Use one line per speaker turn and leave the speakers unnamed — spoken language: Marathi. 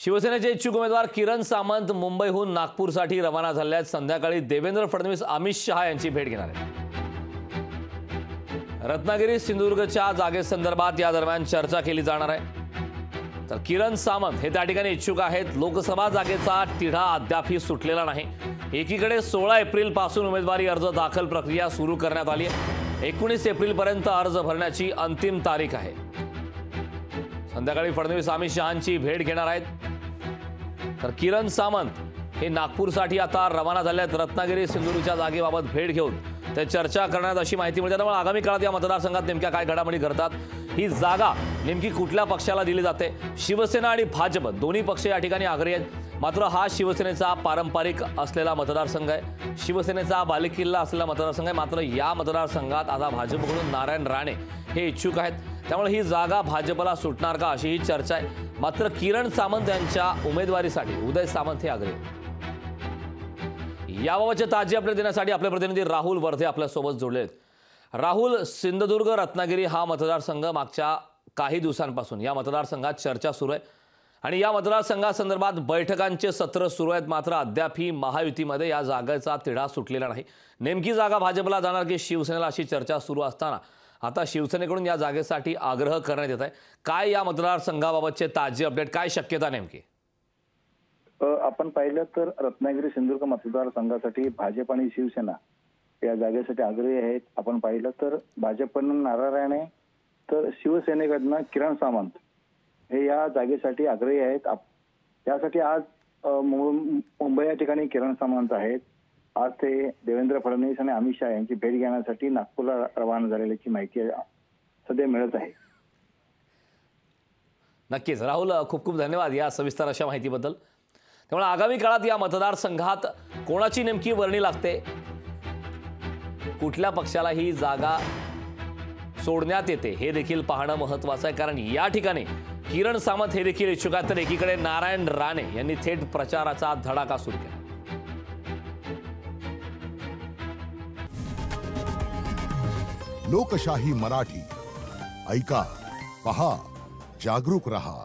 शिवसेनेचे इच्छुक उमेदवार किरण सामंत मुंबईहून नागपूरसाठी रवाना झाले आहेत। संध्याकाळी देवेंद्र फडणवीस अमित शहा यांची भेट घेणार आहेत। रत्नागिरी सिंधुदुर्गच्या जागेसंदर्भात या दरम्यान चर्चा केली जाणार आहे। तर किरण सामंत हे त्या ठिकाणी इच्छुक आहेत। लोकसभा जागेचा तिढा अद्यापही सुटलेला नाही। एकीकडे 16 एप्रिल पासून उमेदवारी अर्ज दाखल प्रक्रिया सुरू करण्यात आली आहे। 19 एप्रिल पर्यंत अर्ज भरण्याची अंतिम तारीख आहे। संध्याकाळी फडणवीस अमित शहांची भेट घेणार आहेत। तर किरण सामंत हे नागपूरसाठी आता रवाना झाले आहेत। रत्नागिरी सिंधुदुर्गच्या जागेबाबत भेट घेऊन ते चर्चा करण्यात अशी माहिती मिळते। त्यामुळे आगामी काळात या मतदारसंघात नेमक्या काय घडामोडी घडतात, ही जागा नेमकी कुठल्या पक्षाला दिली जाते। शिवसेना आणि भाजप दोन्ही पक्ष या ठिकाणी आग्रही आहेत। मात्र हा शिवसेनेचा पारंपरिक असलेला मतदारसंघ आहे, शिवसेनेचा बालेकिल्ला असलेला मतदारसंघ आहे। मात्र या मतदारसंघात आता भाजपकडून नारायण राणे हे इच्छुक आहेत। त्यामुळे ही जागा भाजपला सुटणार का अशी ही चर्चा आहे। मात्र किरण सामंत यांच्या उमेदवारीसाठी उदय सामंत हे आग्रही आहेत। याबाबतचे ताजे अपडेट देण्यासाठी आपले प्रतिनिधी राहुल वर्धे आपल्या सोबत जोडले आहेत। राहुल, सिंधुदुर्ग रत्नागिरी हा मतदारसंघ मागच्या काही दिवसांपासून या मतदारसंघात चर्चा सुरू आहे आणि या मतदारसंघासंदर्भात बैठकांचे सत्र सुरू आहेत। मात्र अद्यापही महायुतीमध्ये या जागेचा तिढा सुटलेला नाही। नेमकी जागा भाजपला जाणार की शिवसेनेला अशी चर्चा सुरू असताना आता शिवसेनेकडून या जागेसाठी आग्रह करण्यात येत आहे। काय या मतदारसंघाबाबतचे ताजे अपडेट, काय शक्यता नेमकी?
आपण पाहिलं तर रत्नागिरी सिंधुदुर्ग मतदारसंघासाठी भाजप आणि शिवसेना या जागेसाठी आग्रही आहेत। आपण पाहिलं तर भाजपकडून नारायण राणे तर शिवसेनेकडनं किरण सामंत हे या जागेसाठी आग्रही आहेत। यासाठी आज मुंबई या ठिकाणी किरण सामंत आहेत। आज ते देवेंद्र फडणवीस आणि अमित शहा यांची भेट घेण्यासाठी नागपूरला रवाना झालेल्याची माहिती सध्या मिळत आहे।
नक्कीच राहुल, खूप खूप धन्यवाद या सविस्तर अशा माहितीबद्दल। त्यामुळे आगामी काळात या मतदारसंघात कोणाची नेमकी वर्णी लागते, कुठल्या पक्षाला ही जागा सोडण्यात येते हे देखील पाहणं महत्त्वाचं आहे। कारण या ठिकाणी किरण सामंत हे देखील इच्छुक आहेत, तर एकीकडे नारायण राणे यांनी थेट प्रचाराचा धडाका सुरू केला।
लोकशाही मराठी ऐका, पहा, जागरूक रहा।